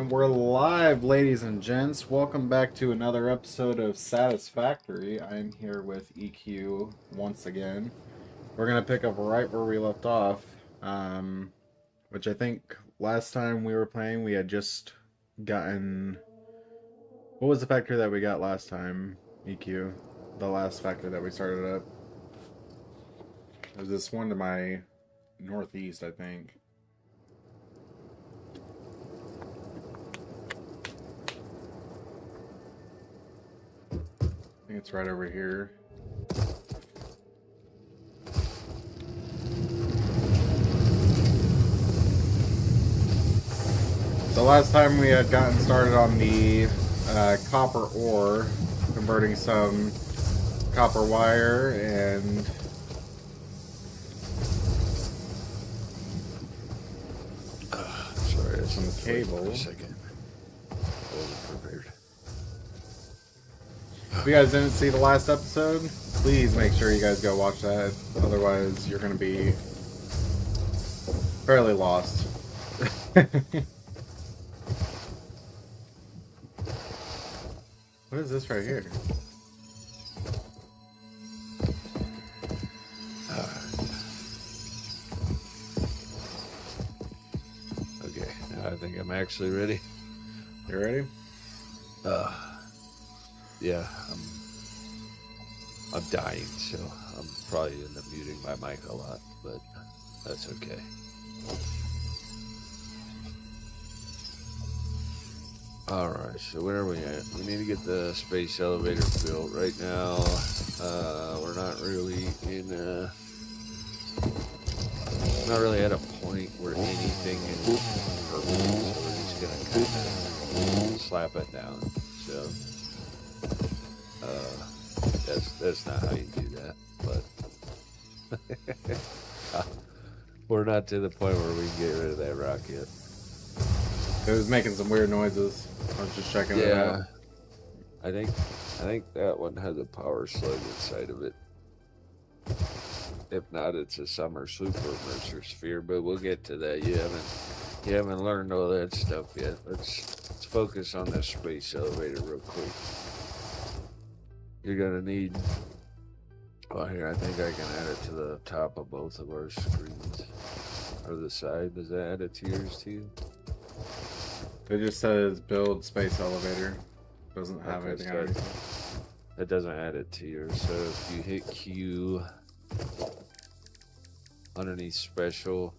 And we're live, ladies and gents. Welcome back to another episode of Satisfactory. I'm here with EQ once again. We're going to pick up right where we left off, which I think last time we were playing we had just gotten... What was the factory that we got last time, EQ? The last factory that we started up. It was this one to my northeast, I think. I think it's right over here. The last time we had gotten started on the copper ore, converting some copper wire and sorry, some cable. For a second. I wasn't prepared. If you guys didn't see the last episode, please make sure you guys go watch that. Otherwise, you're going to be fairly lost. What is this right here? Okay, now I think I'm actually ready. You ready? Yeah, I'm dying, so I'm probably end up muting my mic a lot, but that's okay. Alright, so where are we at? We need to get the space elevator built. Right now, we're not really at a point where anything is perfect, so we're just gonna kind of slap it down. So, that's not how you do that, but we're not to the point where we can get rid of that rock yet. It was making some weird noises. I was just checking it out. I think that one has a power slug inside of it. If not, it's a summer super immerser sphere, but we'll get to that. You haven't learned all that stuff yet. Let's focus on the space elevator real quick. You're gonna need... Oh, here, I think I can add it to the top of both of our screens. Or the side. Does that add it to yours too? It just says build space elevator. Doesn't have anything on it. It doesn't add it to yours. So if you hit Q underneath special,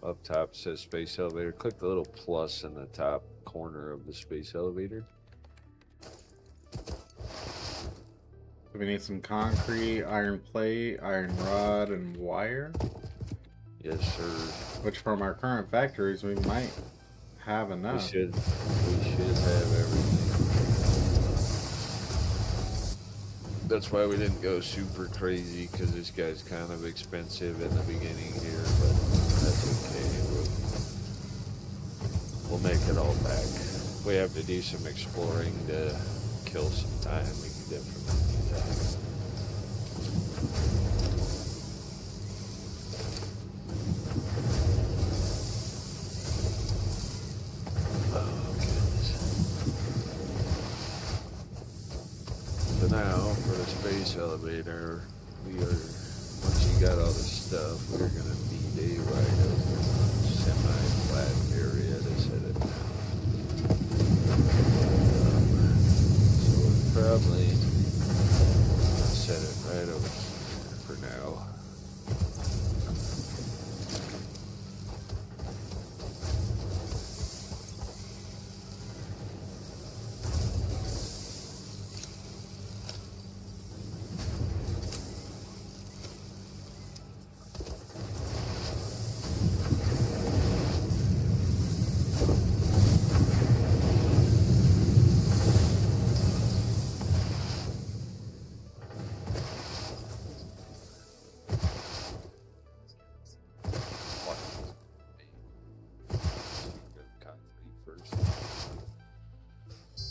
up top says space elevator. Click the little plus in the top corner of the space elevator. We need some concrete, iron plate, iron rod, and wire. Yes, sir. Which from our current factories we might have enough. We should have everything. That's why we didn't go super crazy, because this guy's kind of expensive in the beginning here, but that's okay. We'll make it all back. If we have to do some exploring to kill some time, we can definitely do that. So now, for the space elevator, once you got all the stuff, we're going to need a right of semi-flat area to set it down. So we'll probably set it right over here for now.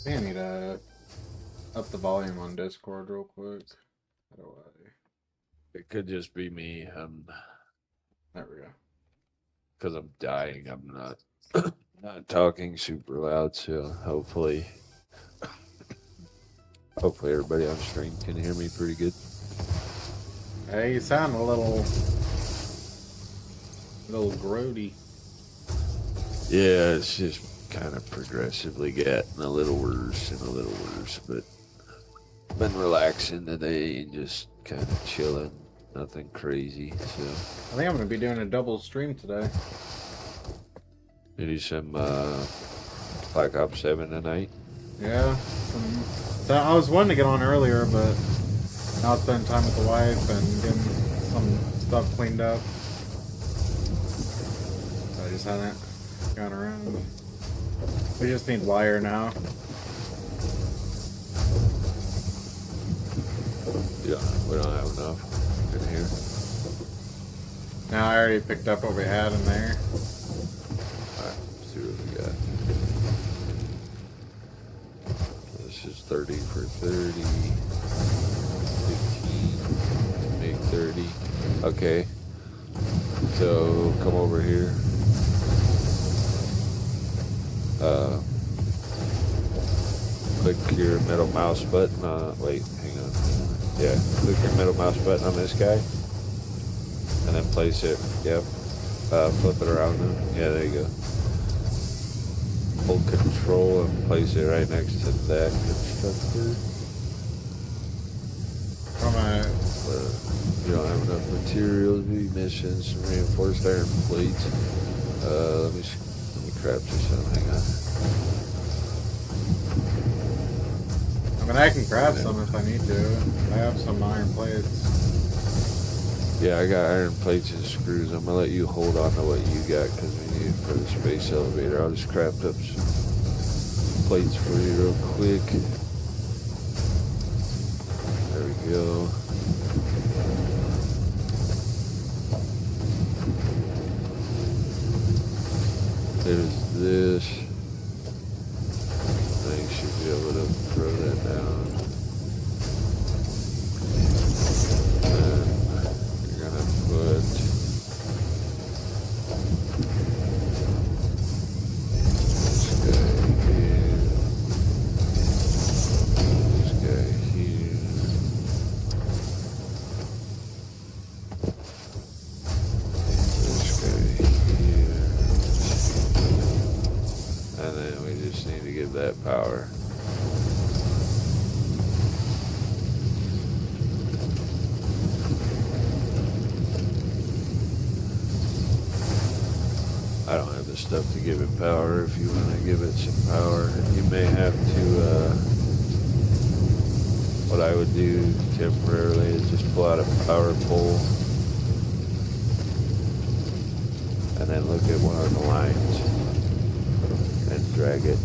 I need to up the volume on Discord real quick. How do I? It could just be me. There we go. Because I'm dying. I'm not Not talking super loud, so hopefully everybody on stream can hear me pretty good. Hey, you sound a little grody. Yeah, it's just kind of progressively getting a little worse and a little worse, but been relaxing today and just kind of chilling. Nothing crazy, so. I think I'm gonna be doing a double stream today. Maybe some Black Ops 7 tonight. Yeah. So I was wanting to get on earlier, but now spending time with the wife and getting some stuff cleaned up. So I just haven't gone around. We just need wire now. Yeah, we don't have enough in here. Now I already picked up what we had in there. Alright, let's see what we got. This is 30 for 30. 15. Make 30. Okay. So come over here. Click your middle mouse button on, wait, hang on. Yeah, click your middle mouse button on this guy. And then place it, yep. Flip it around now. Yeah, there you go. Hold control and place it right next to that constructor. You don't have enough materials, munitions, some reinforced iron plates. Let me craft you some, hang on. I mean, I can grab some if I need to. I have some iron plates. Yeah, I got iron plates and screws. I'm gonna let you hold on to what you got because we need it for the space elevator. I'll just craft up some plates for you real quick. There we go. There's this. I should be able to throw that down. And you're gonna put this guy here. This guy here. This guy here. And then we just need to give that power. I don't have the stuff to give it power. If you want to give it some power, you may have to, what I would do temporarily is just pull out a power pole and then look at one of the lines and drag it.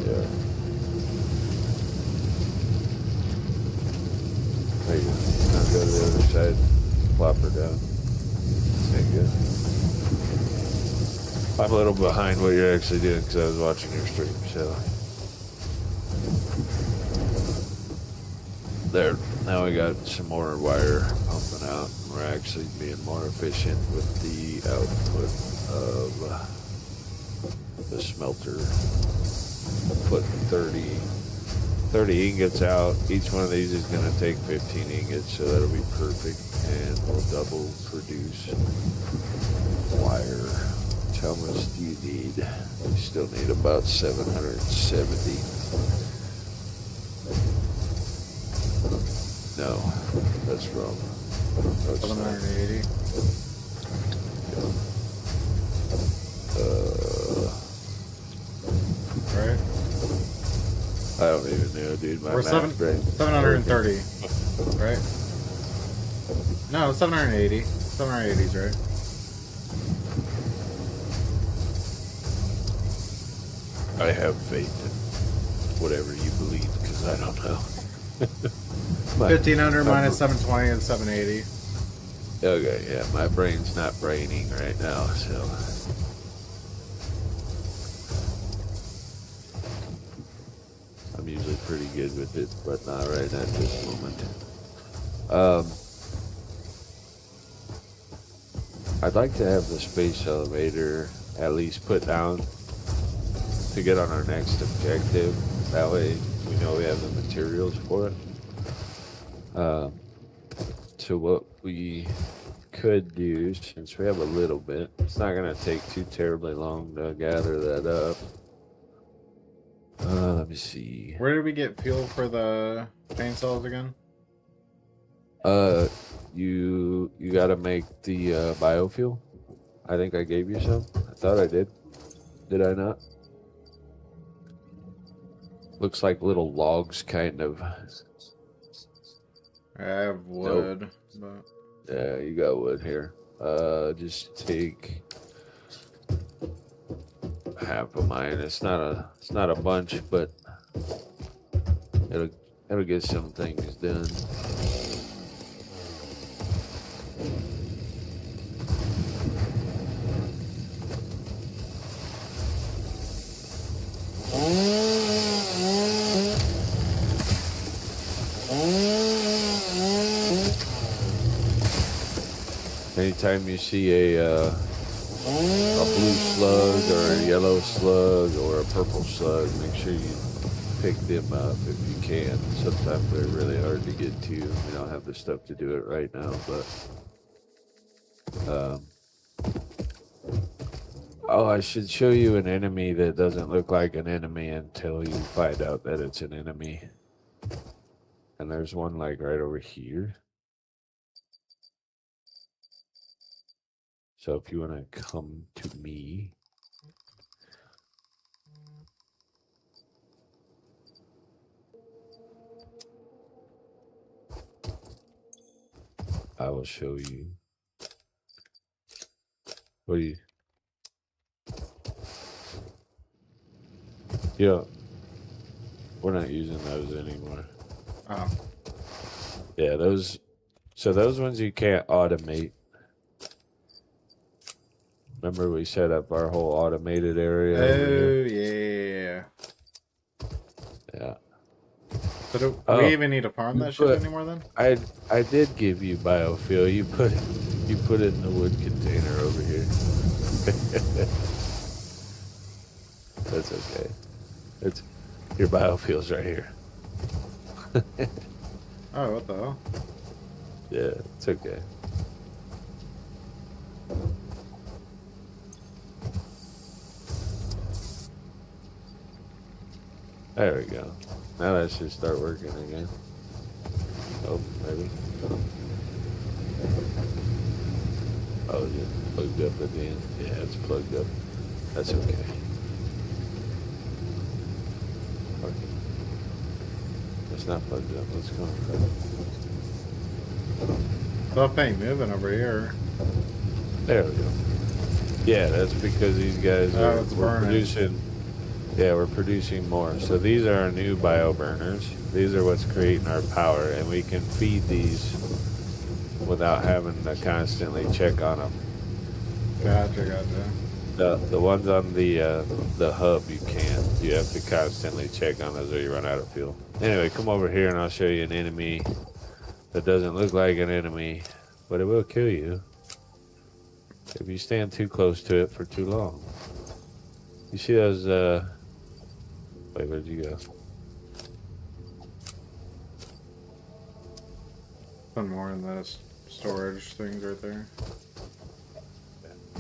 Yeah. There you go. Now go to the other side, plop her down. There you go. I'm a little behind what you're actually doing because I was watching your stream, so. There, now we got some more wire pumping out. We're actually being more efficient with the output of the smelter. Putting 30 ingots out. Each one of these is going to take 15 ingots, so that'll be perfect. And we'll double produce wire. How much do you need? You still need about 770. No, that's wrong. That's 780. Right? I don't even know, dude. My Or math brain. 730. Right? No, 780. 780 is right. I have faith in whatever you believe, because I don't know. 1500 minus 720 and 780. Okay, yeah, my brain's not braining right now, so. I'm usually pretty good with it, but not right at this moment. I'd like to have the space elevator at least put down to get on our next objective. That way we know we have the materials for it. So what we could do, since we have a little bit, it's not going to take too terribly long to gather that up. Let me see. Where did we get fuel for the chainsaws again? You got to make the biofuel. I think I gave you some. I thought I did. Did I not? Looks like little logs, kind of. I have wood, Nope. Yeah, you got wood here. Just take half of mine. It's not a bunch, but it'll get some things done. Anytime you see a blue slug or a yellow slug or a purple slug, make sure you pick them up if you can. Sometimes they're really hard to get to. We don't have the stuff to do it right now, but oh, I should show you an enemy that doesn't look like an enemy until you find out that it's an enemy. And there's one like right over here. So if you want to come to me, I will show you. What do you? Yeah, we're not using those anymore. oh, Yeah, those. So those ones you can't automate. Remember we set up our whole automated area over here? Yeah. So do we even need to farm that shit anymore then? I did give you biofuel. You put it in the wood container over here. That's okay. It's your biofuel's right here. Oh, what the hell? Yeah, it's okay. There we go. Now that should start working again. Oh, maybe. Oh, is it plugged up at the end? Yeah, it's plugged up. That's okay. It's not plugged up. Let's go. Stuff ain't moving over here. There we go. Yeah, that's because these guys are producing. Yeah, we're producing more. So these are our new bio burners. These are what's creating our power, and we can feed these without having to constantly check on them. Gotcha. The ones on the hub you can't. You have to constantly check on those or you run out of fuel. Anyway, come over here and I'll show you an enemy that doesn't look like an enemy, but it will kill you if you stand too close to it for too long. You see those wait, where'd you go? One more in those storage things right there.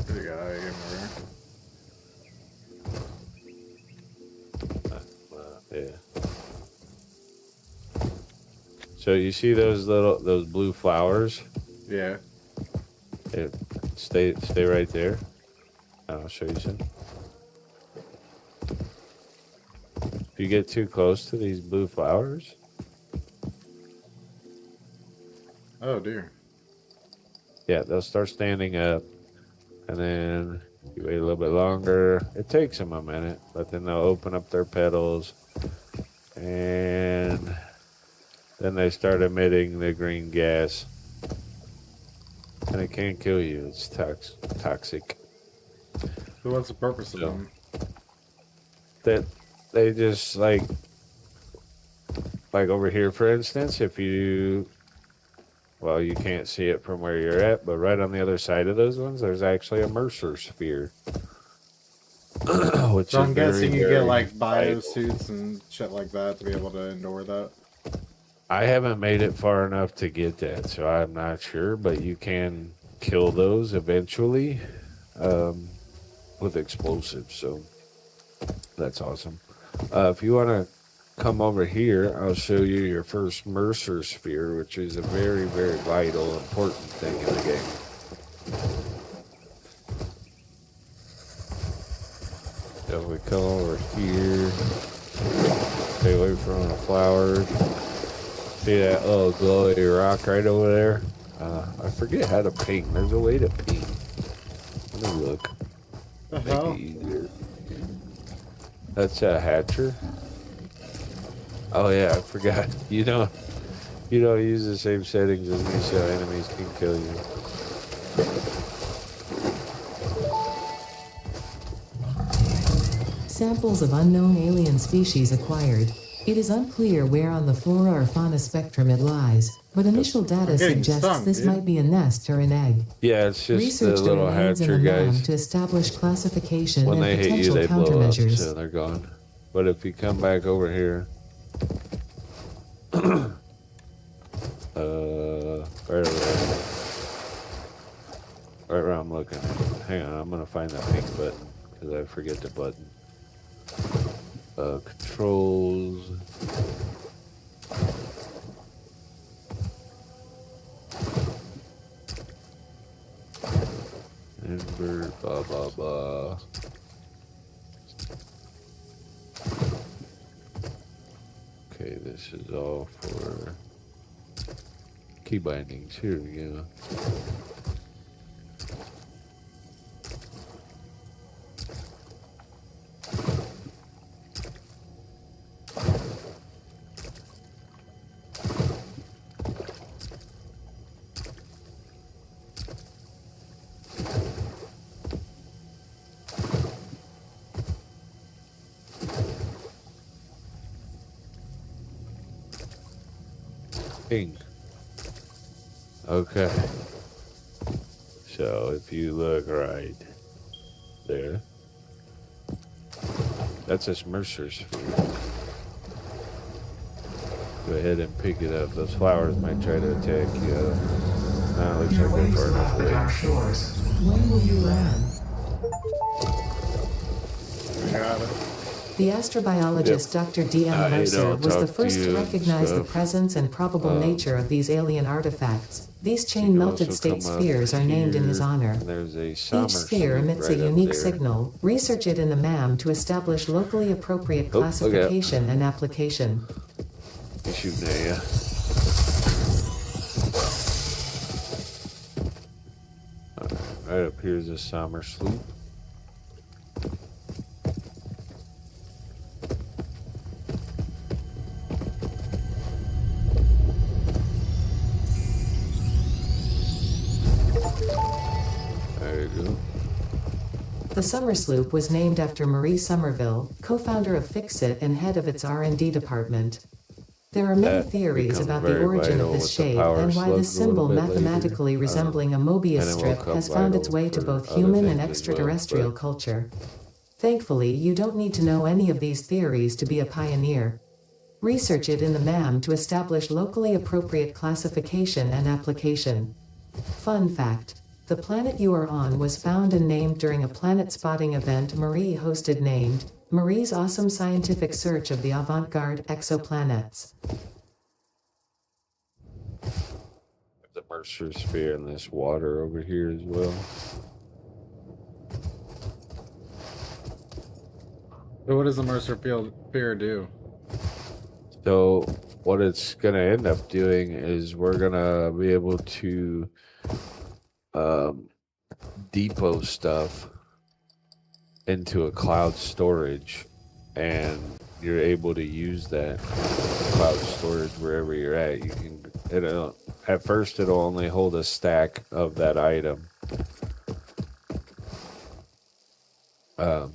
There you go. I gave him over there. Yeah. So you see those blue flowers? Yeah. Yeah. Stay right there. I'll show you some. If you get too close to these blue flowers. Oh dear. Yeah, they'll start standing up, and then you wait a little bit longer. It takes them a minute, but then they'll open up their petals, and then they start emitting the green gas, and it can kill you. It's toxic. So what's the purpose of them? That they just like over here, for instance, if you well, you can't see it from where you're at, but right on the other side of those ones, there's actually a Mercer sphere, which So is I'm very, guessing you get very like vital. biosuits and shit like that to be able to endure that. I haven't made it far enough to get that, so I'm not sure, but you can kill those eventually um, with explosives, so that's awesome. If you want to come over here, I'll show you your first Mercer sphere, which is a very, very vital, important thing in the game. So we come over here, stay away from the flowers. See that little glowy rock right over there? I forget how to paint. There's a way to paint. Let me look. The Make it hell? easier. That's a hatcher. Oh yeah, I forgot. You don't use the same settings as me, so enemies can kill you. Samples of unknown alien species acquired. It is unclear where on the flora or fauna spectrum it lies, but initial data I'm getting suggests stung, this dude. might be a nest or an egg. Yeah, it's just the Research the little remains in hatcher the MAM guys. to establish classification When and they hit you, potential they blow up, countermeasures. so they're gone. But if you come back over here, right over there, right where I'm looking. Hang on, I'm gonna find that pink button because I forget the button. Controls. Invert, blah blah blah. Okay, this is all for key bindings. Here we go. Ping. Okay. So if you look right there, that's a Mercer sphere. Go ahead and pick it up. Those flowers might try to attack you. It looks like they're far enough away. When will you land? We got it. The astrobiologist Dr. D.M. Mercer was the first to recognize the presence and probable nature of these alien artifacts. These chain-melted state spheres are named in his honor. Each sphere emits a unique signal. Research it in the MAM to establish locally appropriate classification and application. He's shooting at you. Right up here is a summer sloop. There you go. The Summer Sloop was named after Marie Somerville, co-founder of Fixit and head of its R&D department. There are many theories about the origin of this shape and why this symbol mathematically resembling a Mobius strip has found its way to both human and extraterrestrial culture. Thankfully, you don't need to know any of these theories to be a pioneer. Research it in the MAM to establish locally appropriate classification and application. Fun fact: the planet you are on was found and named during a planet spotting event Marie hosted named Marie's Awesome Scientific Search of the Avant-Garde Exoplanets. The Mercer sphere in this water over here as well. So what does the Mercer sphere do? So what it's gonna end up doing is we're gonna be able to depot stuff into a cloud storage, and you're able to use that cloud storage wherever you're at. You can at first it'll only hold a stack of that item. I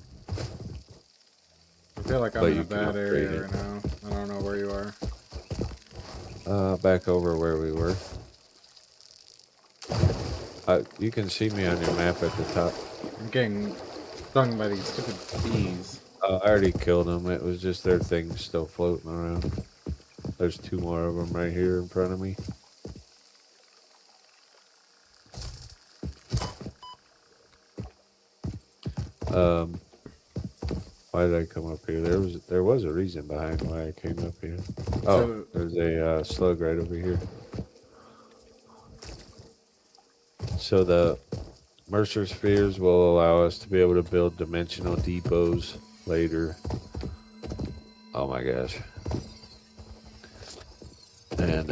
feel like I'm But in a you can bad upgrade area it. right now. I don't know where you are. Back over where we were. You can see me on your map at the top. I'm getting stung by these stupid bees. I already killed them. It was just their thing still floating around. There's 2 more of them right here in front of me. Why did I come up here? There was a reason behind why I came up here. Oh, there's a slug right over here. So the Mercer spheres will allow us to be able to build dimensional depots later. Oh my gosh. And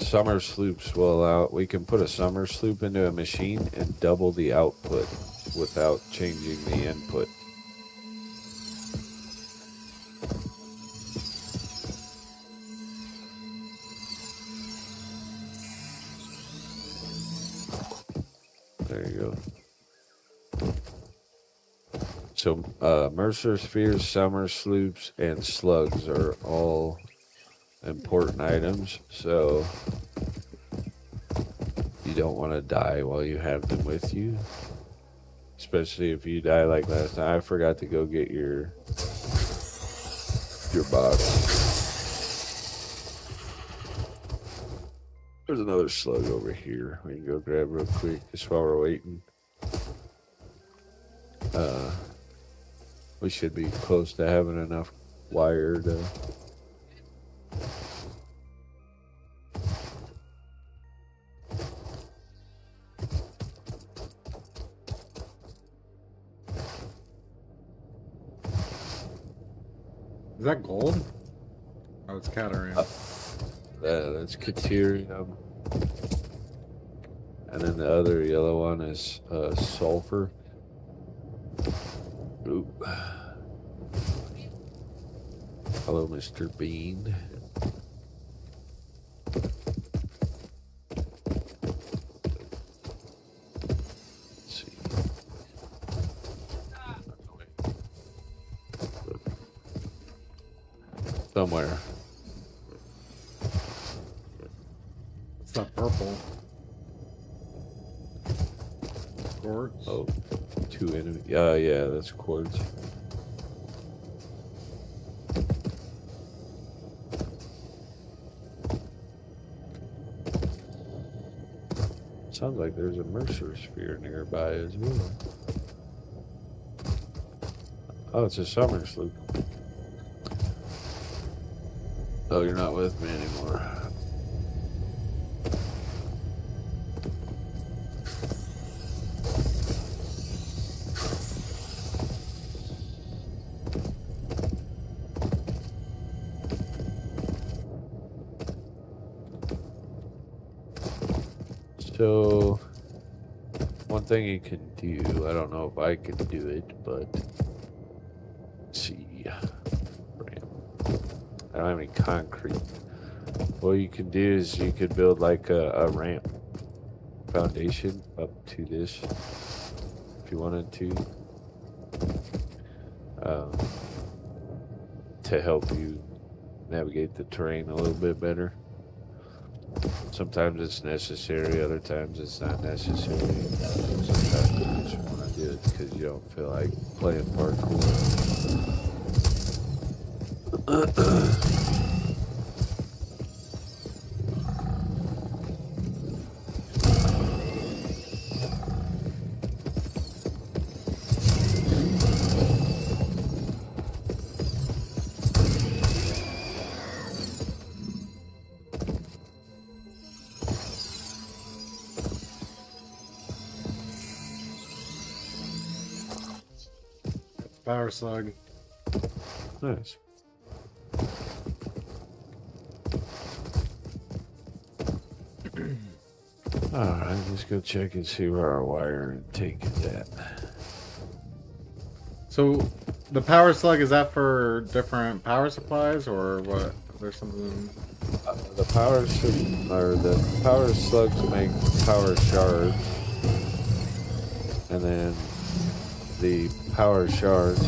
summer sloops will allow, we can put a summer sloop into a machine and double the output without changing the input. There you go. So Mercer spheres, summer sloops, and slugs are all important items. So you don't want to die while you have them with you. Especially if you die like last time. I forgot to go get your box. There's another slug over here. We can go grab real quick just while we're waiting. We should be close to having enough wire to... Is that gold? Oh, it's Catarine. That's Caterium. And then the other yellow one is sulfur. Oop. Hello, Mr. Bean. Let's see. Somewhere. It's not purple. Quartz. Oh, 2 enemy. Yeah, that's quartz. Sounds like there's a Mercer sphere nearby as well. Oh, it's a summer sloop. Oh, you're not with me anymore. So, one thing you can do, I don't know if I can do it, but let's see. I don't have any concrete. What you can do is you could build like a ramp foundation up to this if you wanted to help you navigate the terrain a little bit better. Sometimes it's necessary, other times it's not necessary. Sometimes you just want to do it because you don't feel like playing parkour. Power slug. Nice. Alright, let's go check and see where our wire intake is at. So, the power slug, is that for different power supplies, or what? There's something... The power slugs make power shards. And then the power shards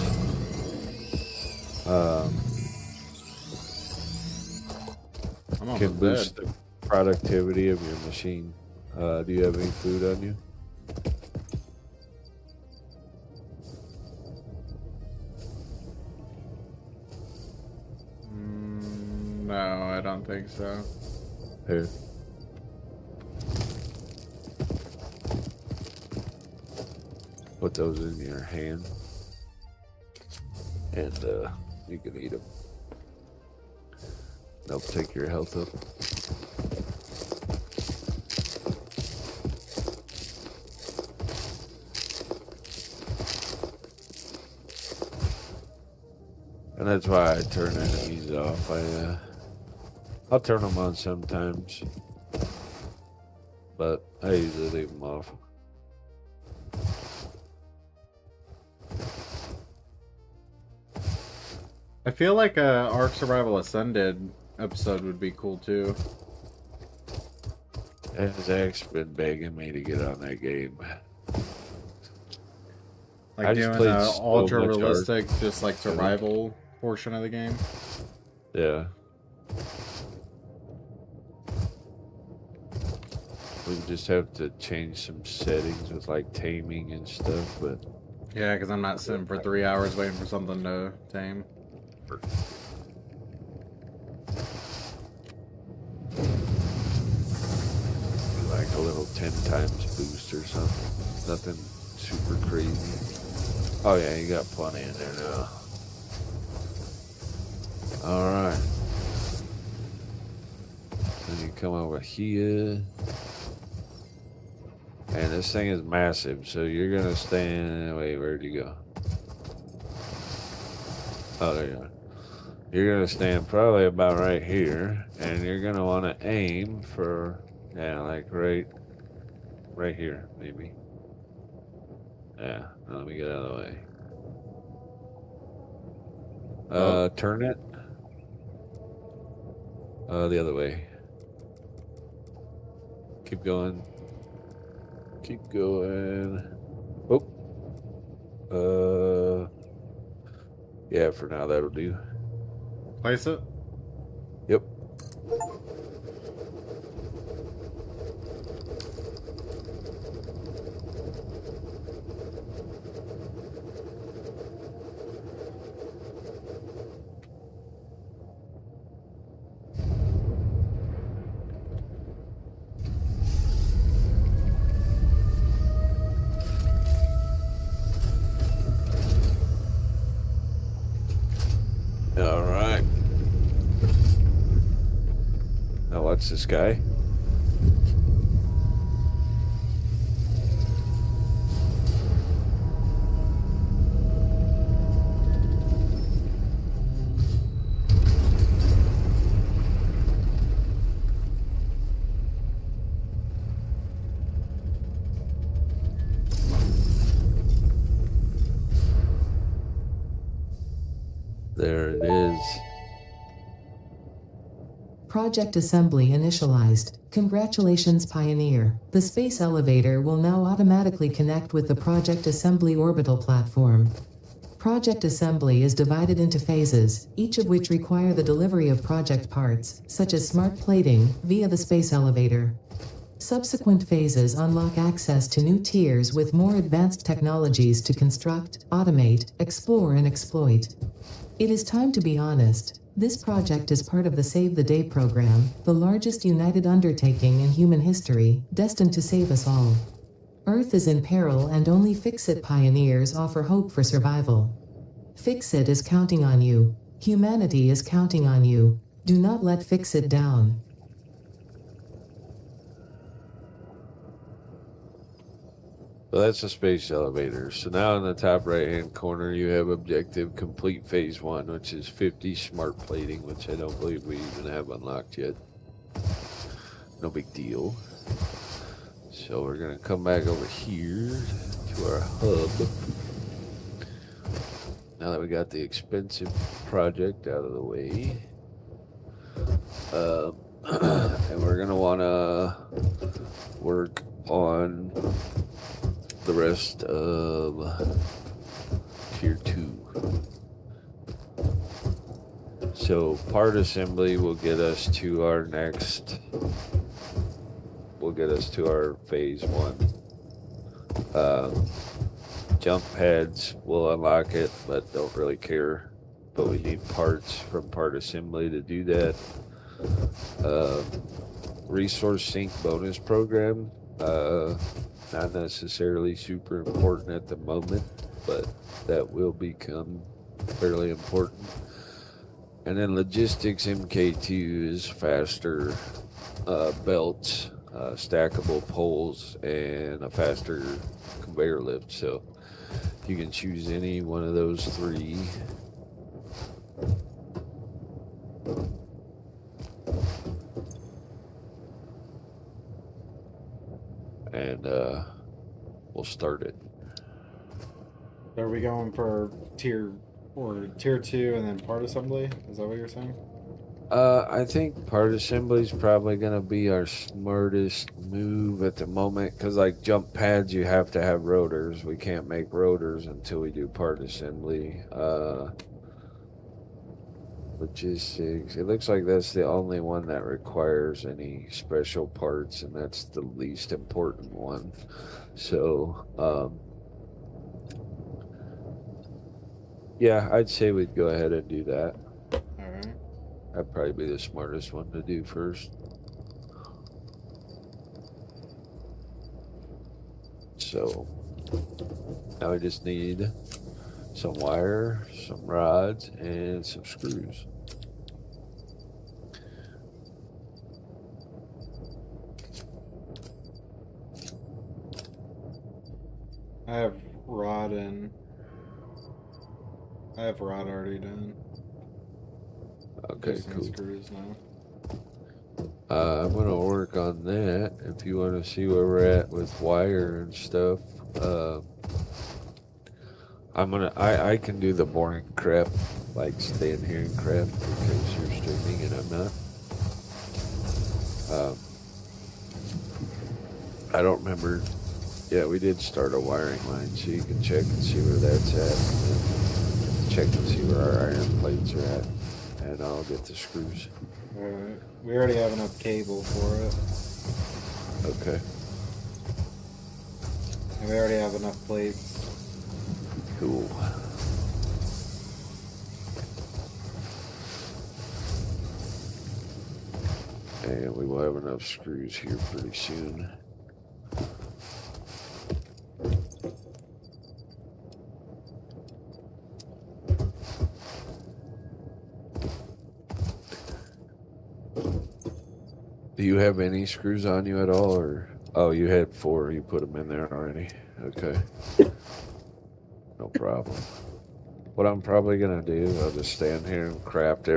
can boost the productivity of your machine. Do you have any food on you? No, I don't think so. Here. Put those in your hand. And you can eat them. They'll take your health up. And that's why I turn enemies off. I'll turn them on sometimes, but I usually leave them off. I feel like a Ark Survival Ascended episode would be cool too. And Zach's been begging me to get on that game. Like doing an ultra realistic, just like survival portion of the game. Yeah. We just have to change some settings with like taming and stuff, but yeah, because I'm not sitting for 3 hours waiting for something to tame. Like a little 10 times boost or something. Nothing super crazy. Oh yeah, you got plenty in there now. Alright. Then you come over here. And this thing is massive, so you're gonna stand. Wait, where'd you go? Oh, there you are. You're gonna stand probably about right here, and you're gonna want to aim for, yeah, like right here, maybe. Yeah, now let me get out of the way. Turn it. The other way. Keep going. Keep going. Oh. Yeah, for now that'll do. Place it? Yep. All right. Now watch this guy. There it is. Project assembly initialized. Congratulations, Pioneer. The space elevator will now automatically connect with the Project Assembly orbital platform. Project assembly is divided into phases, each of which require the delivery of project parts, such as smart plating, via the space elevator. Subsequent phases unlock access to new tiers with more advanced technologies to construct, automate, explore, and exploit. It is time to be honest. This project is part of the Save the Day program, the largest united undertaking in human history, destined to save us all. Earth is in peril and only Fix-It pioneers offer hope for survival. Fix-It is counting on you. Humanity is counting on you. Do not let Fix-It down. So that's the space elevator. So now in the top right hand corner you have objective complete phase 1, which is 50 smart plating, which I don't believe we even have unlocked yet. No big deal. So we're gonna come back over here to our hub. Now that we got the expensive project out of the way. And we're gonna wanna work on the rest of tier 2. So part assembly will get us to our next will get us to our phase 1. Jump pads will unlock it, but don't really care. But we need parts from part assembly to do that. Resource sync bonus program, not necessarily super important at the moment, but that will become fairly important. And then logistics MK2 is faster belts, stackable poles, and a faster conveyor lift. So you can choose any one of those 3. And we'll start it. Are we going for tier 2 and then part assembly? Is that what you're saying? I think part assembly is probably going to be our smartest move at the moment, because like jump pads, you have to have rotors. We can't make rotors until we do part assembly. Logistics, it looks like that's the only one that requires any special parts, and that's the least important one. So yeah, I'd say we'd go ahead and do that. All right. That'd probably be the smartest one to do first. So now we just need some wire, some rods, and some screws. I have rod already done. Okay, Just cool. Screws now. I'm gonna work on that. If you want to see where we're at with wire and stuff, I can do the boring crap, like staying here and crap, because you're streaming and I'm not. I don't remember. Yeah, we did start a wiring line, so you can check and see where that's at. And check and see where our iron plates are at, and I'll get the screws. All right. We already have enough cable for it. Okay. And we already have enough plates. Cool. And we will have enough screws here pretty soon. Do you have any screws on you at all, or? Oh, you had 4. You put them in there already. Okay. No problem. What I'm probably gonna do, I'll just stand here and craft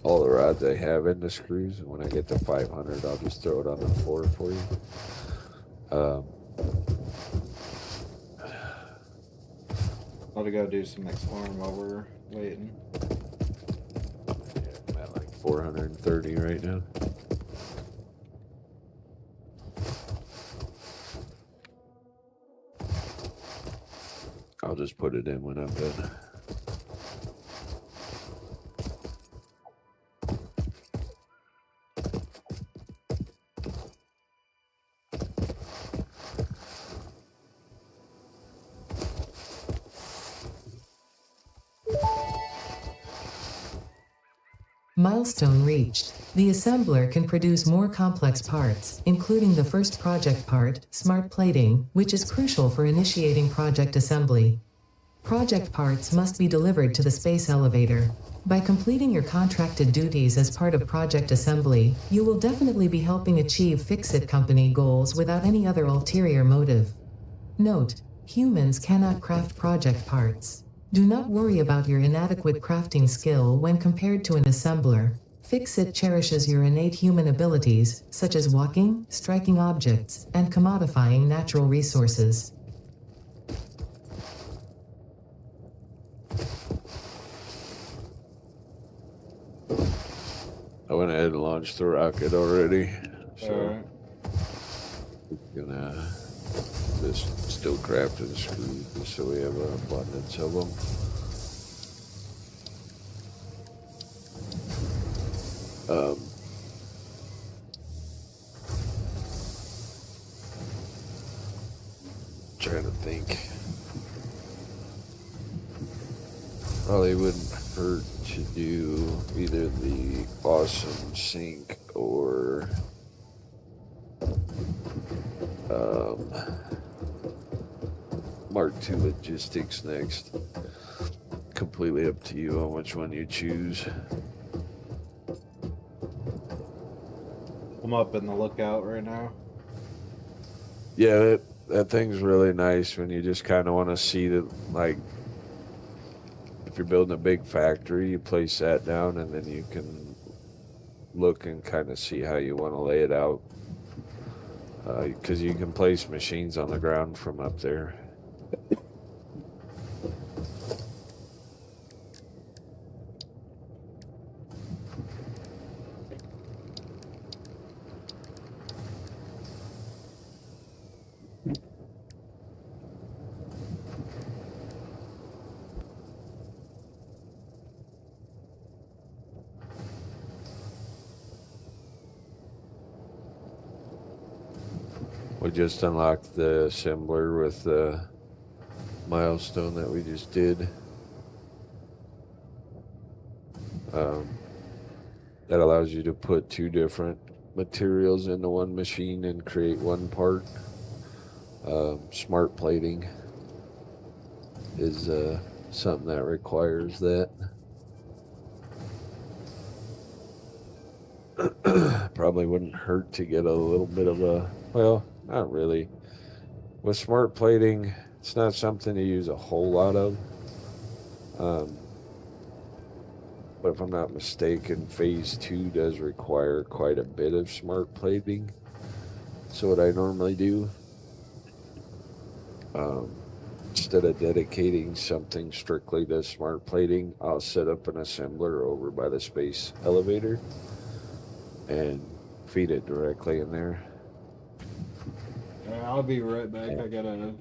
all the rods I have into screws, and when I get to 500, I'll just throw it on the floor for you. I'll go do some exploring while we're waiting. Yeah, I'm at like 430 right now. I'll just put it in when I'm done. Milestone reached. The assembler can produce more complex parts, including the first project part, smart plating, which is crucial for initiating project assembly. Project parts must be delivered to the space elevator. By completing your contracted duties as part of project assembly, you will definitely be helping achieve Fix-It Company goals without any other ulterior motive. Note: humans cannot craft project parts. Do not worry about your inadequate crafting skill when compared to an assembler. Fix-It cherishes your innate human abilities, such as walking, striking objects, and commodifying natural resources. I went ahead and launched the rocket already, so we're gonna just still crafting screws just so we have an abundance of them. Trying to think. Probably wouldn't hurt to do either the awesome sink or Mark II logistics next. Completely up to you on which one you choose. I'm up in the lookout right now. Yeah, that thing's really nice when you just kind of want to see the, like, if you're building a big factory, you place that down and then you can look and kind of see how you want to lay it out. Because you can place machines on the ground from up there. We just unlocked the assembler with the milestone that we just did. That allows you to put 2 different materials into one machine and create one part. Smart plating is something that requires that. Probably wouldn't hurt to get a little bit of a, well, not really. With smart plating, it's not something to use a whole lot of. But if I'm not mistaken, phase 2 does require quite a bit of smart plating. So what I normally do, instead of dedicating something strictly to smart plating, I'll set up an assembler over by the space elevator and feed it directly in there. I'll be right back. I gotta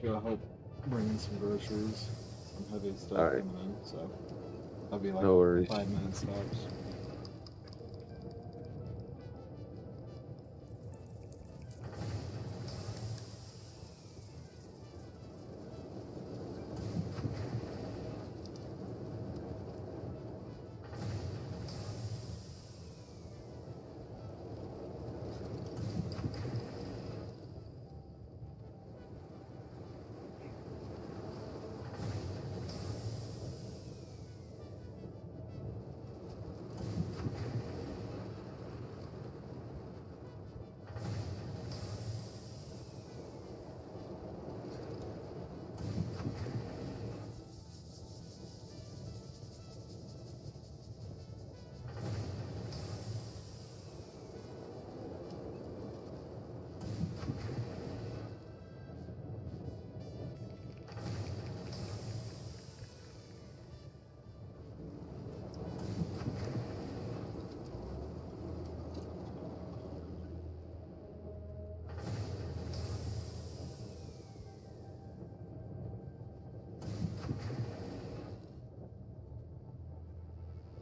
go help bring in some groceries. Some heavy stuff Alright. coming in, so I'll be like No worries. 5 minutes tops.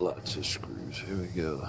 Lots of screws. Here we go.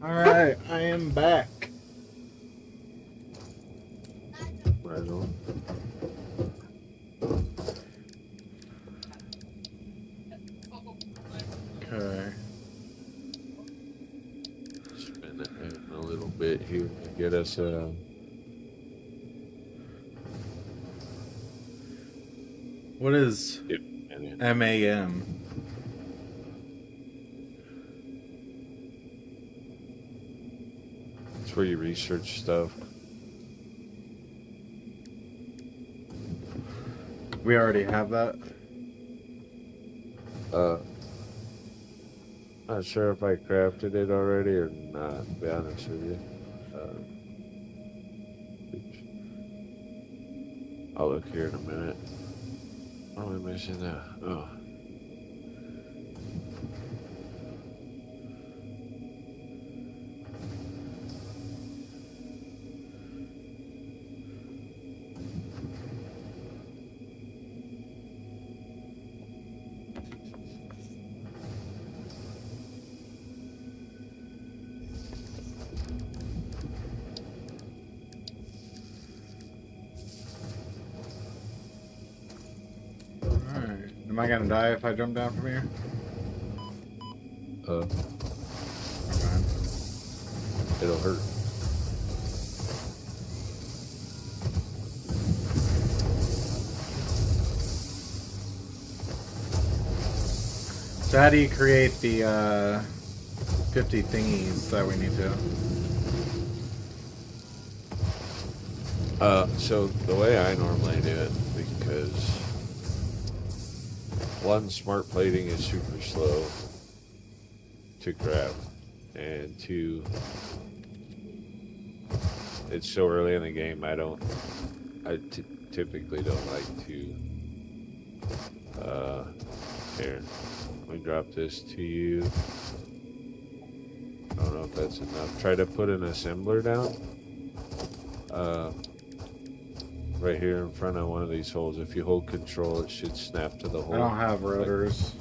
Alright, I am back. Right on. Okay. Spin it in a little bit here to get us What is MAM? It's where you research stuff. We already have that. Not sure if I crafted it already or not, to be honest with you. I'll look here in a minute. What am I missing now? Oh. Alright. Am I gonna die if I jump down from here? Uh, Okay. it'll hurt. So how do you create the 50 thingies that we need to? So the way I normally do it, because one, smart plating is super slow to craft, and two, it's so early in the game. I typically don't like to. Here, let me drop this to you. I don't know if that's enough. Try to put an assembler down. Right here in front of one of these holes. If you hold control, it should snap to the hole. I don't have rotors.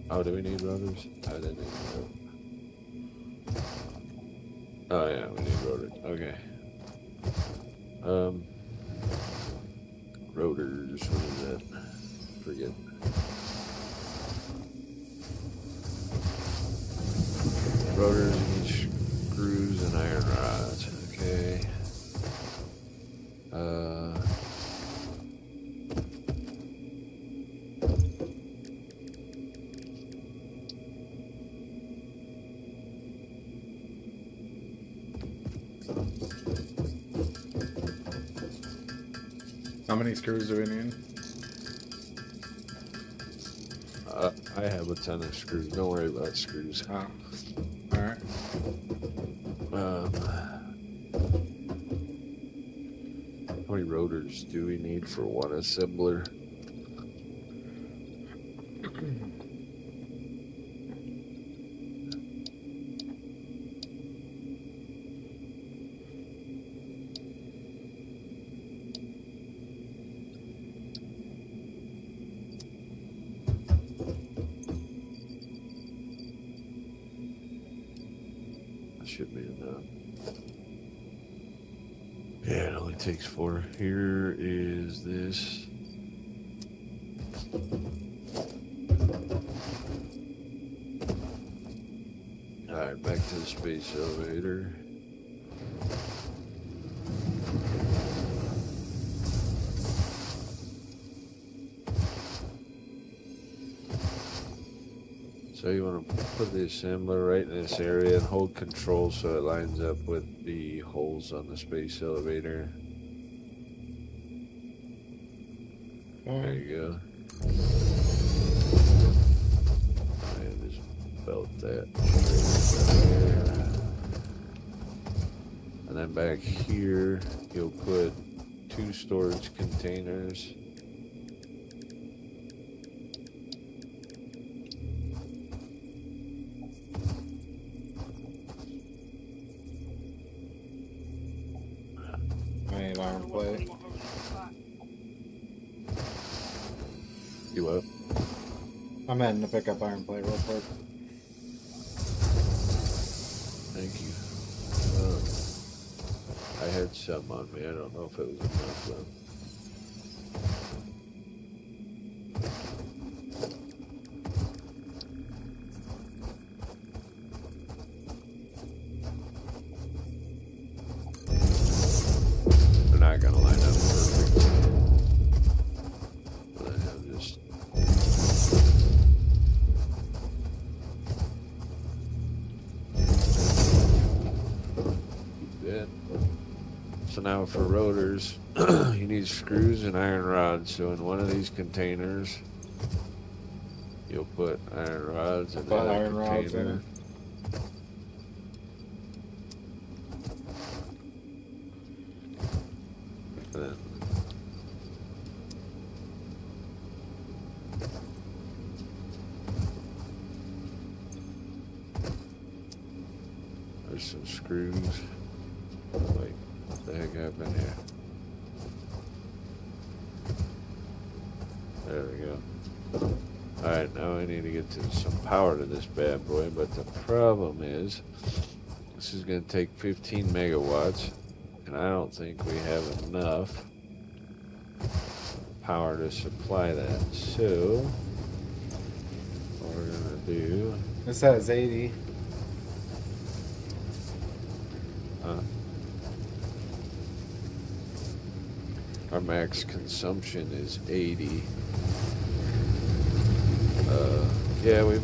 Oh, do we need rotors? I didn't need rotors. Oh yeah, we need rotors. Okay. Rotors. What is that? Forget. Rotors need screws and iron rods. Okay. How many screws do we need? I have a ton of screws. Don't worry about screws. Oh. Alright. How many rotors do we need for one assembler? Should be enough. Yeah, it only takes 4. Here is this. Alright, back to the space elevator. So you want to put the assembler right in this area and hold control so it lines up with the holes on the space elevator. There you go. And just belt that. And then back here, you'll put 2 storage containers. I need iron plate. You what? I'm heading to pick up iron plate real quick. Thank you. I had some on me. I don't know if it was enough though. They're not gonna line up perfect. But I have just good. So now for rotors, you need screws and iron rods. So in one of these containers, you'll put iron rods and Put another iron rods in container. it. Then there's some screws. Wait, what the heck happened here? There we go. Alright, now I need to get to some power to this bad boy, but the problem is this is going to take 15 megawatts, and I don't think we have enough power to supply that. So, what we're going to do... This has 80. Our max consumption is 80. Yeah, we've...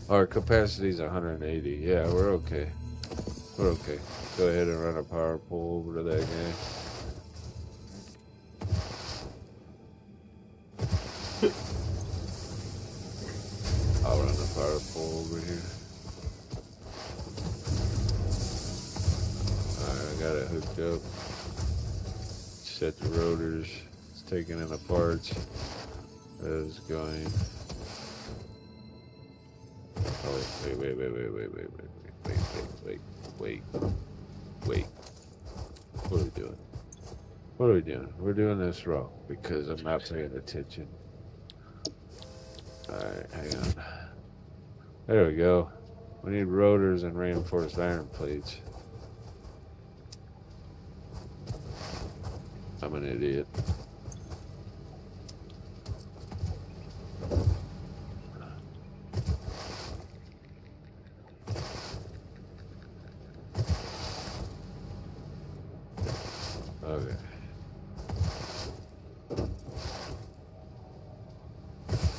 our capacity is 180. Yeah, we're okay. We're okay. Go ahead and run a power pole over to that guy. I'll run the power pole over here. Alright, I got it hooked up. Set the rotors. It's taking in the parts. That is going. Oh, wait. What are we doing? What are we doing? We're doing this wrong because I'm not paying attention. Alright, hang on. There we go. We need rotors and reinforced iron plates. I'm an idiot. Okay.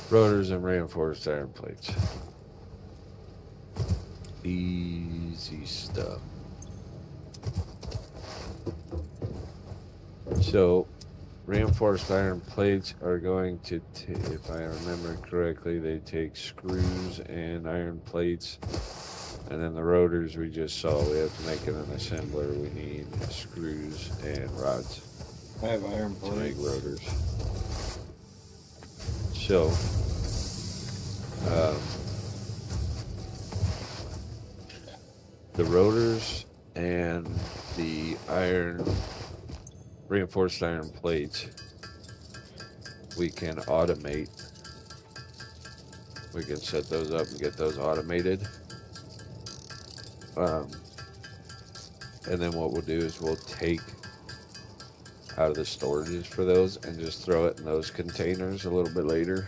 Rotors and reinforced iron plates. Easy stuff. So, reinforced iron plates are going to, if I remember correctly, they take screws and iron plates. And then the rotors we just saw, we have to make it an assembler. We need screws and rods. I have iron to make plates. rotors. So, the rotors and the reinforced iron plates, we can automate. We can set those up and get those automated. And then what we'll do is we'll take out of the storages for those and just throw it in those containers a little bit later.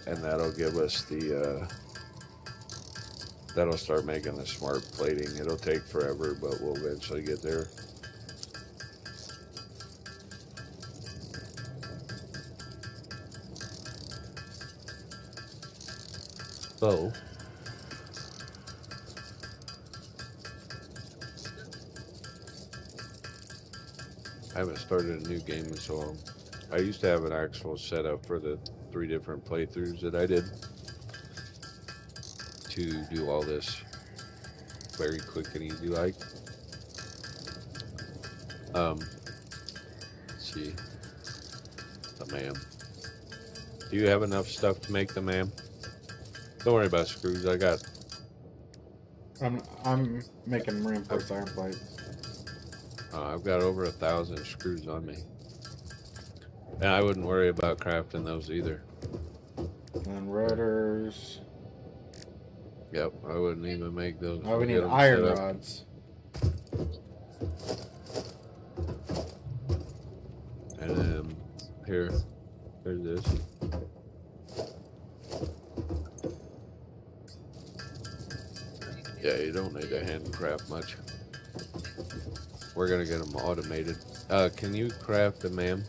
And that'll give us the, that'll start making the smart plating. It'll take forever, but we'll eventually get there. So, I haven't started a new game in so long. I used to have an actual setup for the 3 different playthroughs that I did to do all this very quick and easy like. Let's see. The MAM. Do you have enough stuff to make the MAM? Don't worry about screws. I got. I'm making reinforced iron plates. I've got over 1,000 screws on me. And I wouldn't worry about crafting those either. And rotors. Yep, I wouldn't even make those. Oh, we We'll need get 'em iron set up. rods. And then here's this. Yeah, you don't need to handcraft much. We're gonna get them automated. Can you craft a ma'am?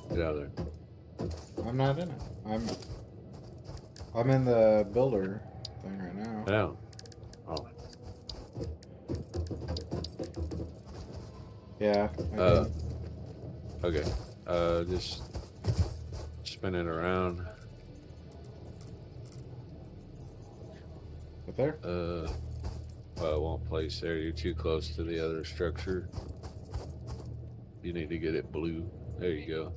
Get out of there. I'm not in it. I'm in the builder thing right now. No. Oh. Yeah. Okay. Just spin it around. Up there? Well, it won't place there. You're too close to the other structure. You need to get it blue. There you go.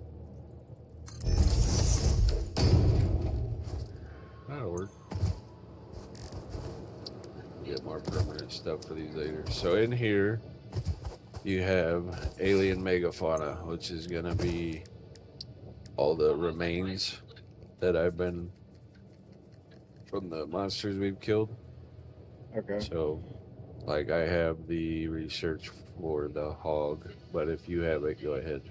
That'll work. Get more permanent stuff for these later. So in here, you have alien megafauna, which is gonna be all the remains that I've been from the monsters we've killed. Okay. So, like, I have the research for the hog, but if you have it, go ahead.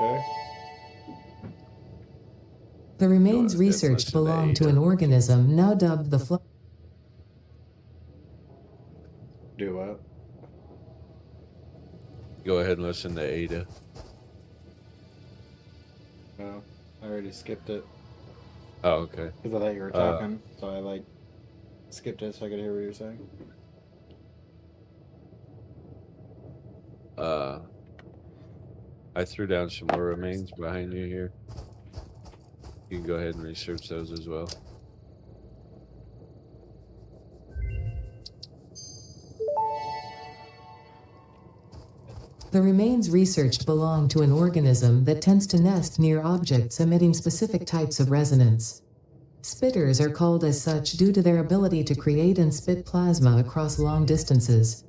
Okay. The remains researched belong to an organism now dubbed the Do what? Go ahead and listen to Ada. No, I already skipped it. Oh, okay. Because I thought you were talking, so I skipped it so I could hear what you were saying. I threw down some more remains behind you here. You can go ahead and research those as well. The remains researched belong to an organism that tends to nest near objects emitting specific types of resonance. Spitters are called as such due to their ability to create and spit plasma across long distances.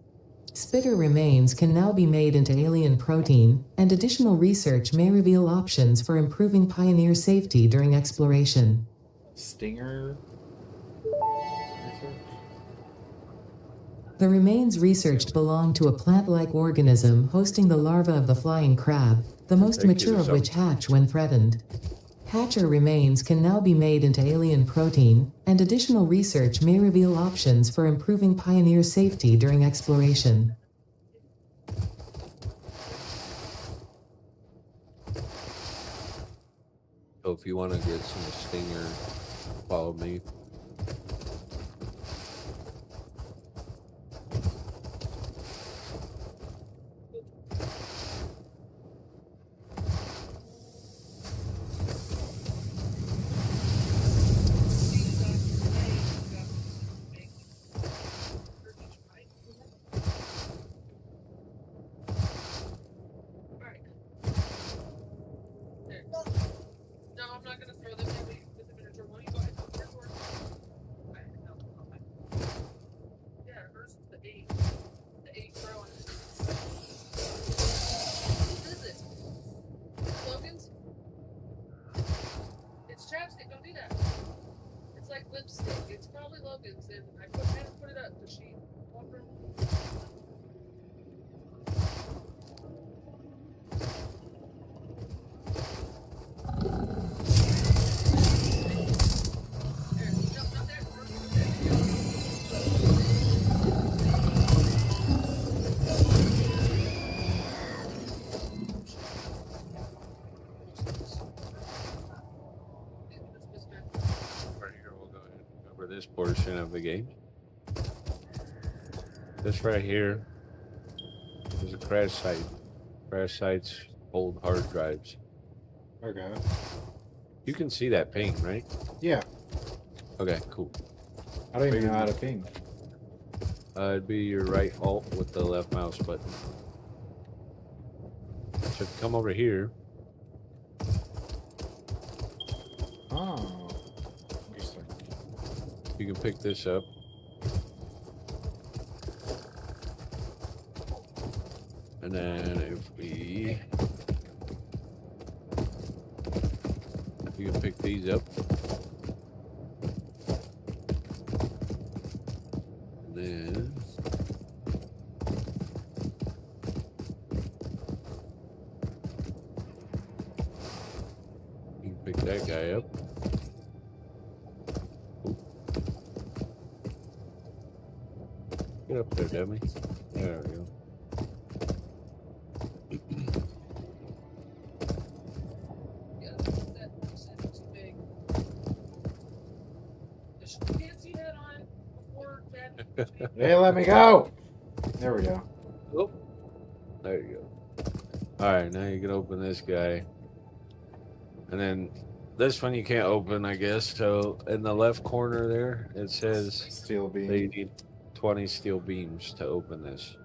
Spitter remains can now be made into alien protein, and additional research may reveal options for improving Pioneer safety during exploration. Stinger? The remains researched belong to a plant-like organism hosting the larva of the flying crab, the most mature of which hatch when threatened. Hatcher remains can now be made into alien protein, and additional research may reveal options for improving Pioneer safety during exploration. So if you want to get some stinger, follow me. This portion of the game. This right here is a crash site. Crash sites hold hard drives. Okay. You can see that ping, right? Yeah. Okay, cool. I don't even know how to ping. It'd be your right alt with the left mouse button. So come over here. Oh. Interesting. You can pick this up. And then if we... You can pick these up. And then... You can pick that guy up. Get up there, dummy. There we go. Hey, let me go! There we go. Oh, there you go. Alright, now you can open this guy. And then this one you can't open, I guess. So in the left corner there, it says Steel beam. they need 20 steel beams to open this.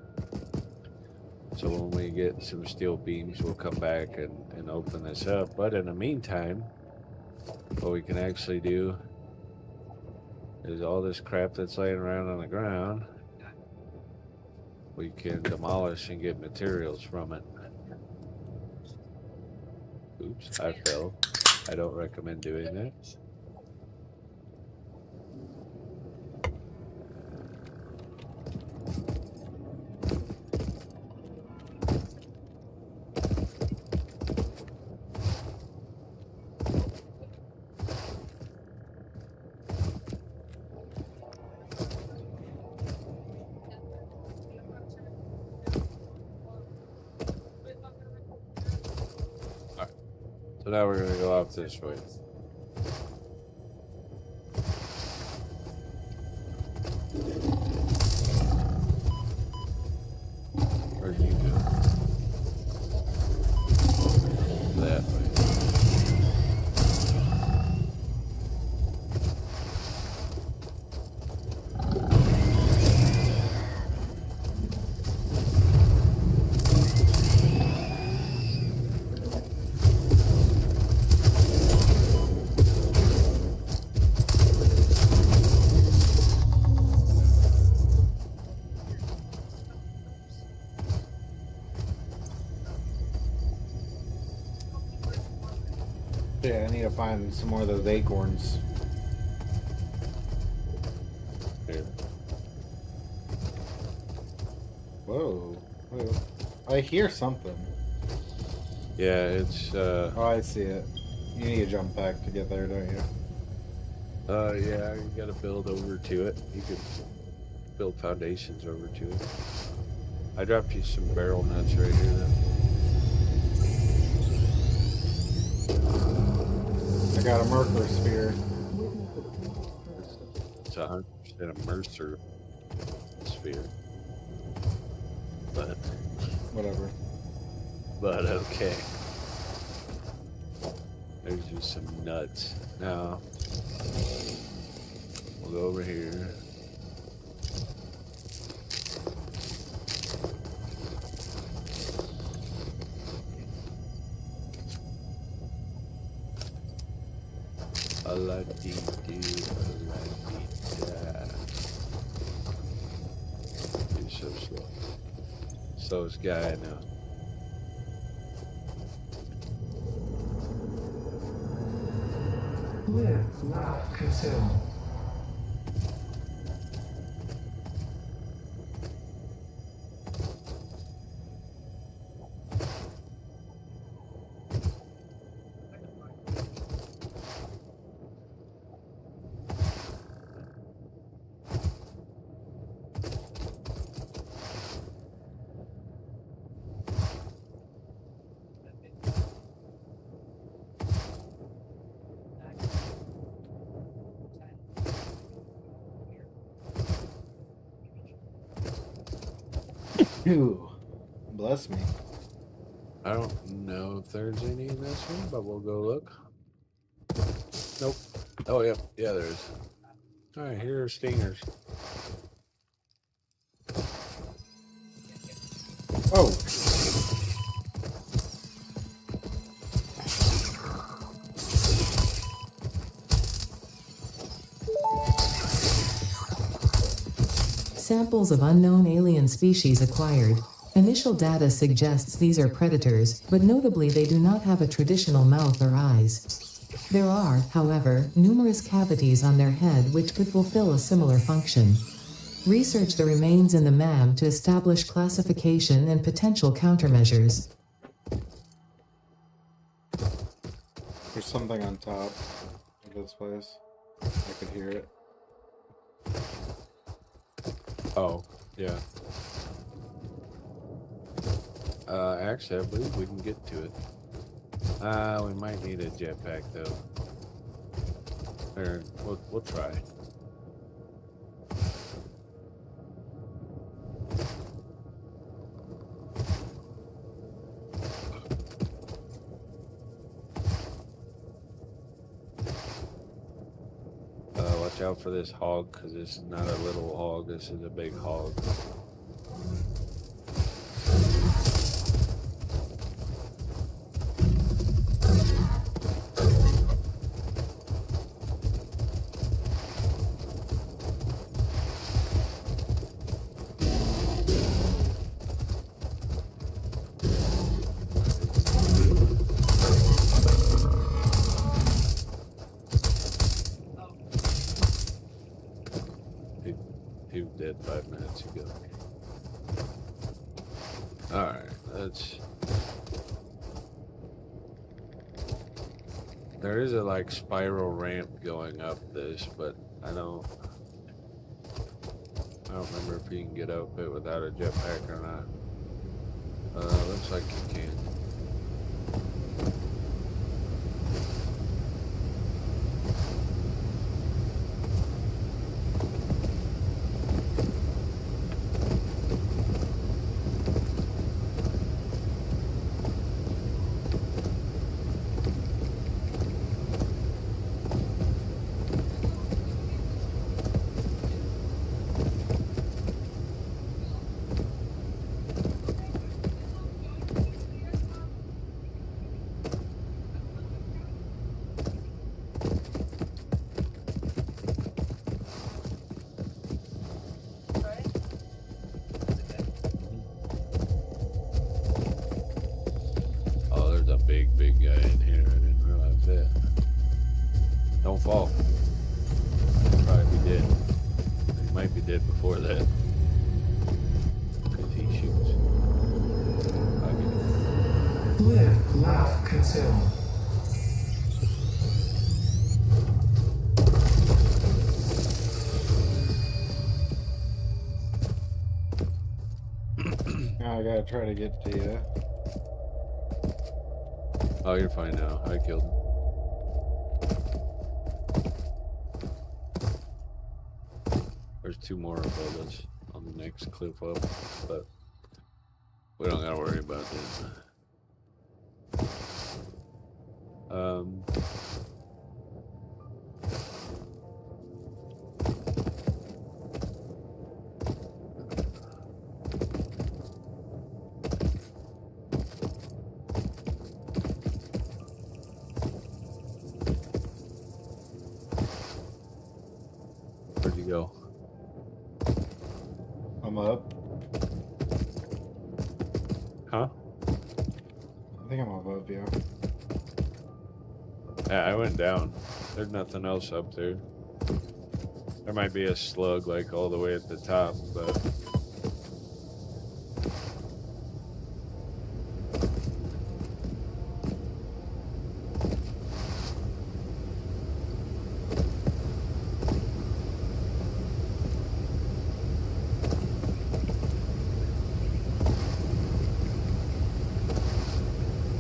So when we get some steel beams, we'll come back and open this up. But in the meantime, what we can actually do is all this crap that's laying around on the ground, we can demolish and get materials from it. Oops, I fell. I don't recommend doing that. So now we're going to go off this way. Where'd you go? That way. Yeah, I need to find some more of those acorns. Here. Whoa. Whoa. I hear something. Yeah, it's Oh, I see it. You need a jump pack to get there, don't you? yeah, you gotta build over to it. You could build foundations over to it. I dropped you some barrel nuts right here though. I got a Mercury sphere. It's 100% a Mercer sphere. But Whatever. okay. There's just some nuts. Now we'll go over here. A-la-dee-dee, a-la-dee-da. He's so slow. Slowest guy I know. Live, laugh, consume. Ooh. Bless me. I don't know if there's any in this one, but we'll go look. Nope. Oh, yeah. Yeah, there is. All right, here are stingers. Oh. samples of unknown alien species acquired. Initial data suggests these are predators, but notably they do not have a traditional mouth or eyes. There are, however, numerous cavities on their head which could fulfill a similar function. Research the remains in the MAM to establish classification and potential countermeasures. There's something on top of this place. I could hear it. Oh, yeah. Actually, I believe we can get to it. We might need a jetpack though. Or we'll try. Watch out for this hog, because this is not a little hog, this is a big hog. He was dead 5 minutes ago. Alright, let's... There is a like spiral ramp going up this, but I don't remember if you can get up it without a jetpack or not. Looks like you can. Big guy in here. I didn't realize that. Don't fall. Probably be dead. He might be dead before that. Because he shoots. I'll get him. Live, laugh, consume. Now I gotta try to get to you. Oh, you're fine now. I killed him. There's 2 more above us on the next cliff up, but we don't gotta worry about them. Where'd you go? I'm up. Huh? I think I'm above you. Yeah, I went down. There's nothing else up there. There might be a slug like all the way at the top, but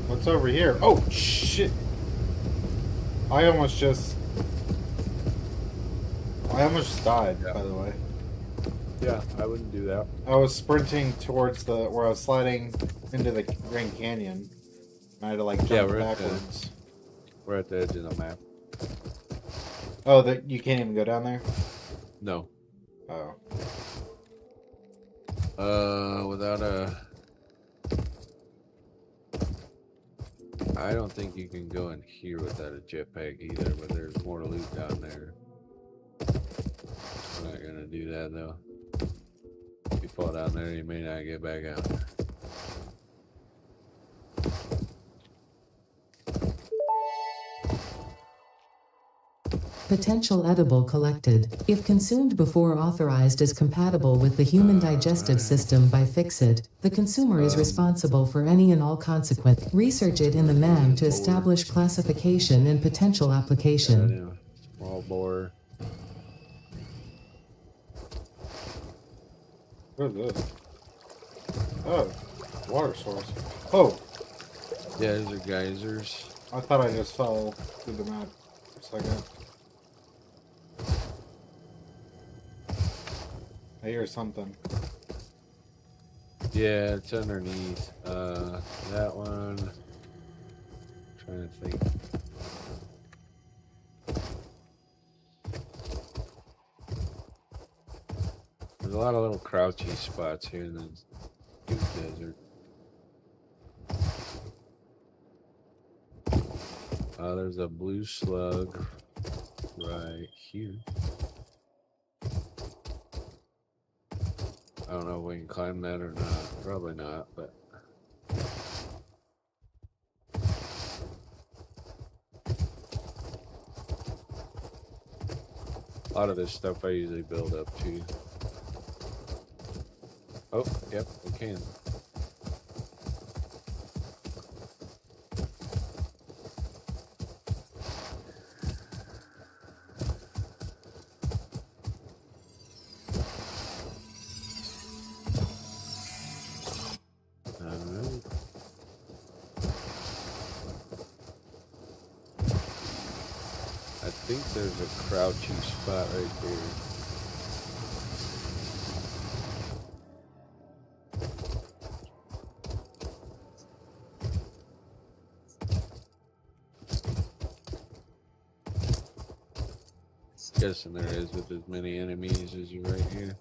What's over here? Oh, shit! I almost just died, by the way. yeah, I wouldn't do that. I was sprinting towards where I was sliding into the Grand Canyon. And I had to like jump backwards. We're at the edge of the map. Oh, you can't even go down there? No. Oh. Without a... I don't think you can go in here without a jetpack either, but there's more loot down there. I'm not gonna do that though. fall down there, you may not get back out. Potential edible collected. If consumed before authorized as compatible with the human digestive system by Fixit, the consumer is responsible for any and all consequence. Research it in the MAM to establish classification and potential application. Small bore. What is this? Oh, water source. Oh! Yeah, those are geysers. I thought I just fell through the map for a second. I hear something. Yeah, it's underneath. That one. Trying to think. There's a lot of little crouchy spots here in the Duke Desert. There's a blue slug right here. I don't know if we can climb that or not. Probably not, but. A lot of this stuff I usually build up to. Oh, yep, we can. I think there's a crouchy spot right there. Guessing there is with as many enemies as you right here.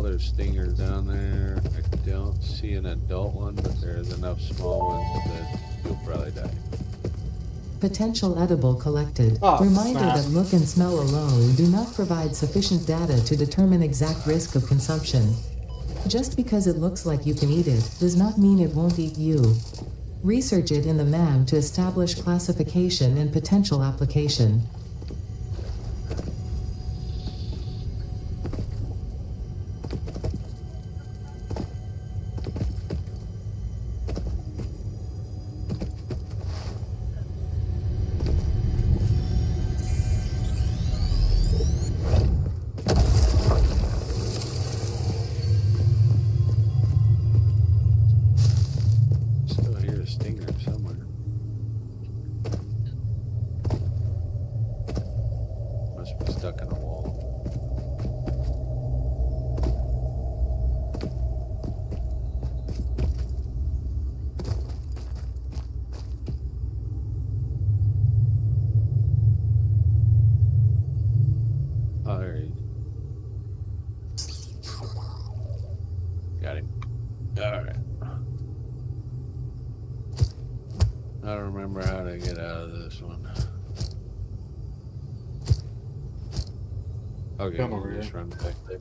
There's stingers down there. I don't see an adult one, but there's enough small ones that you'll probably die. Potential edible collected. Oh, Reminder snap. that look and smell alone do not provide sufficient data to determine exact risk of consumption. Just because it looks like you can eat it, does not mean it won't eat you. Research it in the MAM to establish classification and potential application. Still hear a stinger somewhere. Must be stuck in a wall. Oh, there he is. Got him. Alright. I don't remember how to get out of this one. Okay, Come we'll over just here. run back there.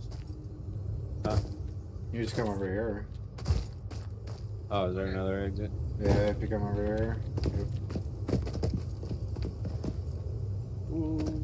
Huh? You just come over here. Oh, is there another exit? Yeah, if you come over here. Yep. Ooh.